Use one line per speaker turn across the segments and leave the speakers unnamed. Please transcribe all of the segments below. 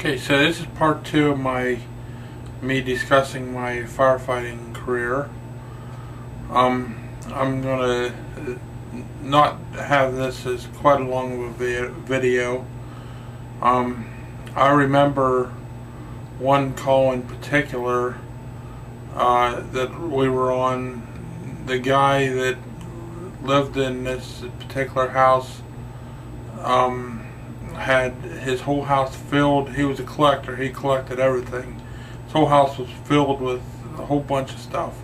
Okay, so this is part two of me discussing my firefighting career. I'm gonna not have this as quite a long of a video. I remember one call in particular that we were on. The guy that lived in this particular house had his whole house filled. He was a collector. He collected everything. His whole house was filled with a whole bunch of stuff.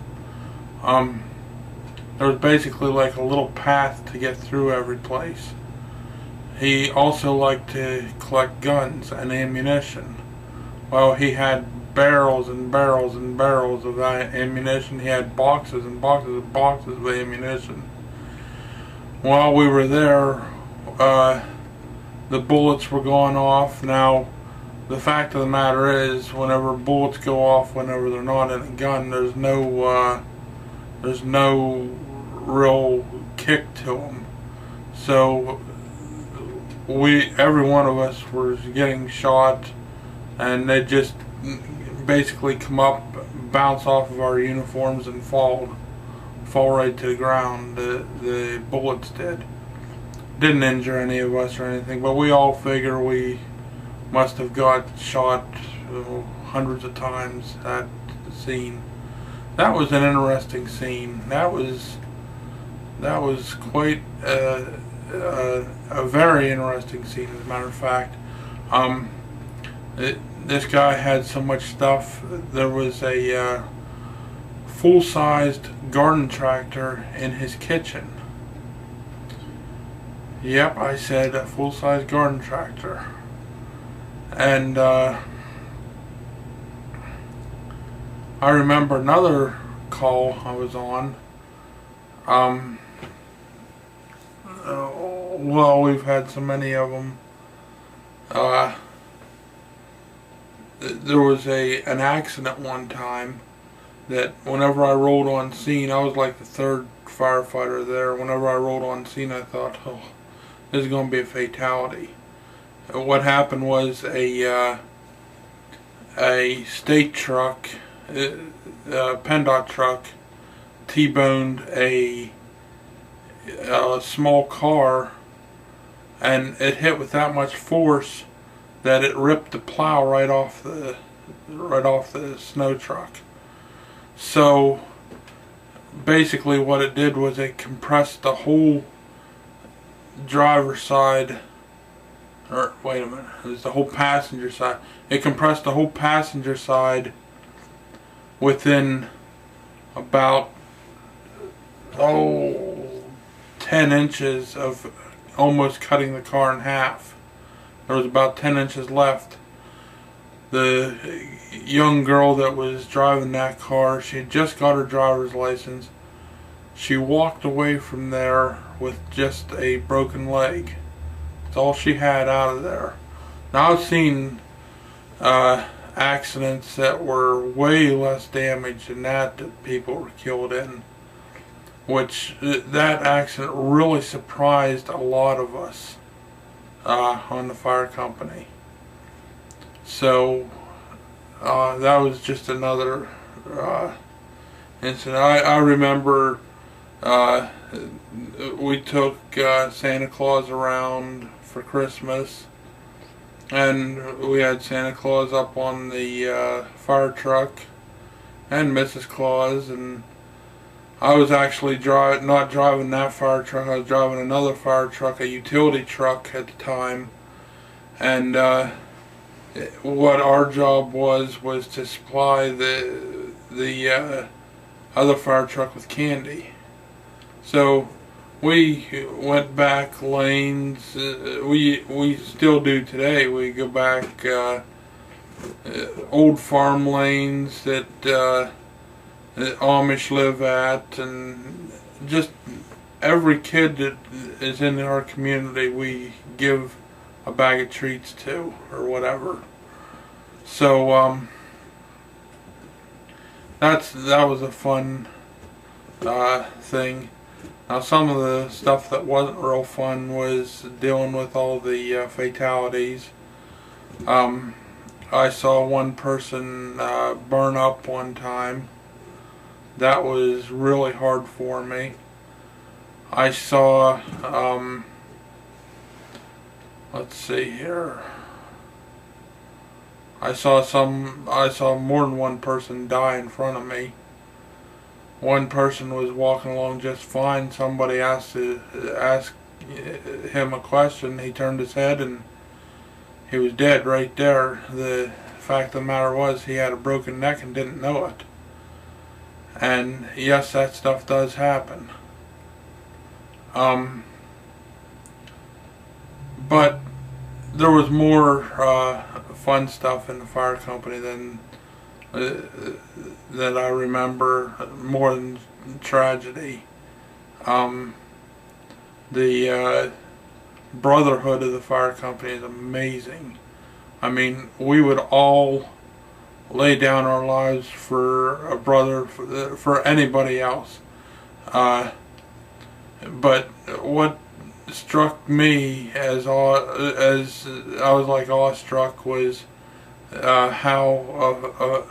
There was basically like a little path to get through every place. He also liked to collect guns and ammunition. Well, he had barrels and barrels and barrels of ammunition. He had boxes and boxes and boxes of ammunition. While we were there, the bullets were going off. Now, the fact of the matter is, whenever bullets go off, whenever they're not in a gun, there's no real kick to them. So every one of us was getting shot, and they just basically come up, bounce off of our uniforms, and fall right to the ground. The bullets didn't injure any of us or anything, but we all figure we must have got shot hundreds of times at the scene. That was an interesting scene. That was quite a very interesting scene, as a matter of fact. This guy had so much stuff. There was a full-sized garden tractor in his kitchen. Yep, I said a full-size garden tractor. And I remember another call I was on. Well, we've had so many of them. There was an accident one time that whenever I rolled on scene, I was like the third firefighter there. Whenever I rolled on scene, I thought, oh, this is going to be a fatality. What happened was a state truck, a PennDOT truck, T-boned a small car, and it hit with that much force that it ripped the plow right off the snow truck. So basically what it did was it compressed the whole driver's side, or wait a minute, it was the whole passenger side. It compressed the whole passenger side within about 10 inches of almost cutting the car in half. There was about 10 inches left. The young girl that was driving that car, she had just got her driver's license. She walked away from there with just a broken leg. That's all she had out of there. Now, I've seen accidents that were way less damage than that people were killed in, which that accident really surprised a lot of us on the fire company. So that was just another incident. I remember we took Santa Claus around for Christmas, and we had Santa Claus up on the fire truck and Mrs. Claus, and I was actually not driving that fire truck. I was driving another fire truck, a utility truck at the time, and what our job was to supply the other fire truck with candy. So we went back lanes. We still do today. We go back old farm lanes that the Amish live at, and just every kid that is in our community we give a bag of treats to, or whatever. So that was a fun thing. Now, some of the stuff that wasn't real fun was dealing with all the fatalities. I saw one person burn up one time. That was really hard for me. I saw, let's see here. I saw more than one person die in front of me. One person was walking along just fine. Somebody asked him a question. He turned his head and he was dead right there. The fact of the matter was he had a broken neck and didn't know it. And yes, that stuff does happen. But there was more fun stuff in the fire company than that I remember, more than tragedy. The brotherhood of the fire company is amazing. I mean, we would all lay down our lives for a brother, for anybody else. But what struck me as I was like awestruck was how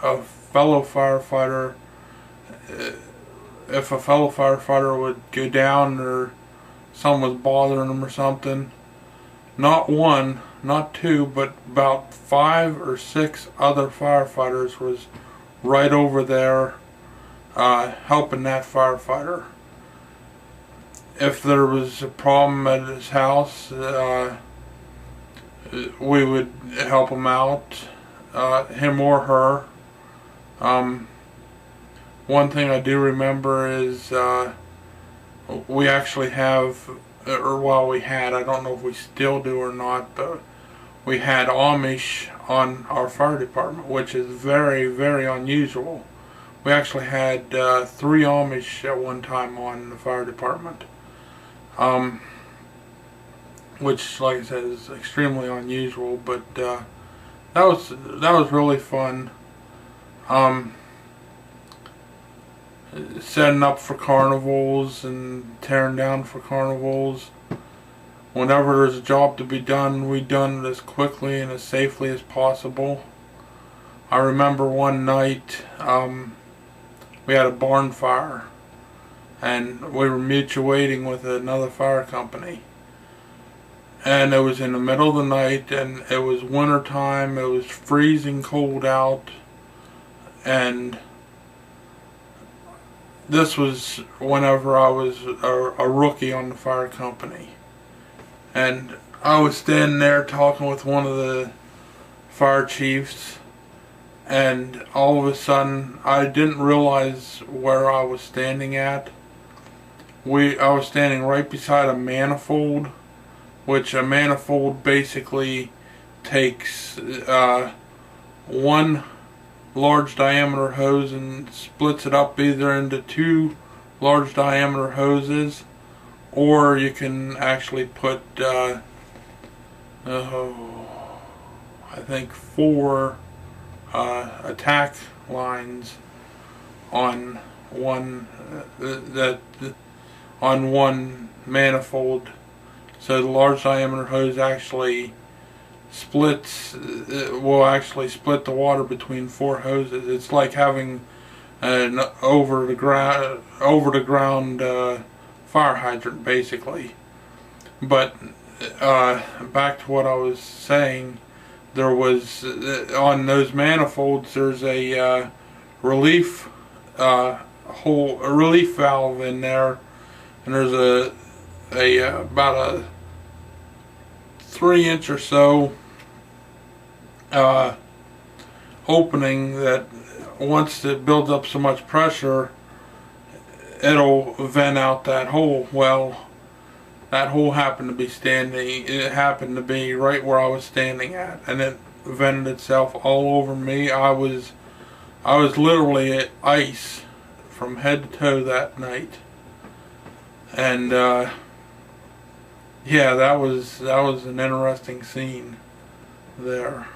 a fellow firefighter, if a fellow firefighter would go down or someone was bothering him or something, not one, not two, but about 5 or 6 other firefighters was right over there helping that firefighter. If there was a problem at his house, we would help him out, him or her. One thing I do remember is we actually have, or well, we had, I don't know if we still do or not, but we had Amish on our fire department, which is very, very unusual. We actually had 3 Amish at one time on the fire department. Which, like I said, is extremely unusual, but that was really fun. Setting up for carnivals and tearing down for carnivals. Whenever there's a job to be done, we done it as quickly and as safely as possible. I remember one night we had a barn fire, and we were mutuating with another fire company. And it was in the middle of the night, and it was winter time, it was freezing cold out, and this was whenever I was a rookie on the fire company. And I was standing there talking with one of the fire chiefs, and all of a sudden I didn't realize where I was standing at. I was standing right beside a manifold, which a manifold basically takes one large diameter hose and splits it up either into 2 large diameter hoses, or you can actually put I think 4 attack lines on one on one manifold. So the large diameter hose actually will actually split the water between 4 hoses. It's like having an over the ground fire hydrant, basically. But back to what I was saying, there was on those manifolds there's a relief relief valve in there, and there's about a 3-inch or so opening that once it builds up so much pressure, it'll vent out that hole. Well, that hole happened to be right where I was standing at, and it vented itself all over me. I was literally at ice from head to toe that night. And yeah, that was an interesting scene there.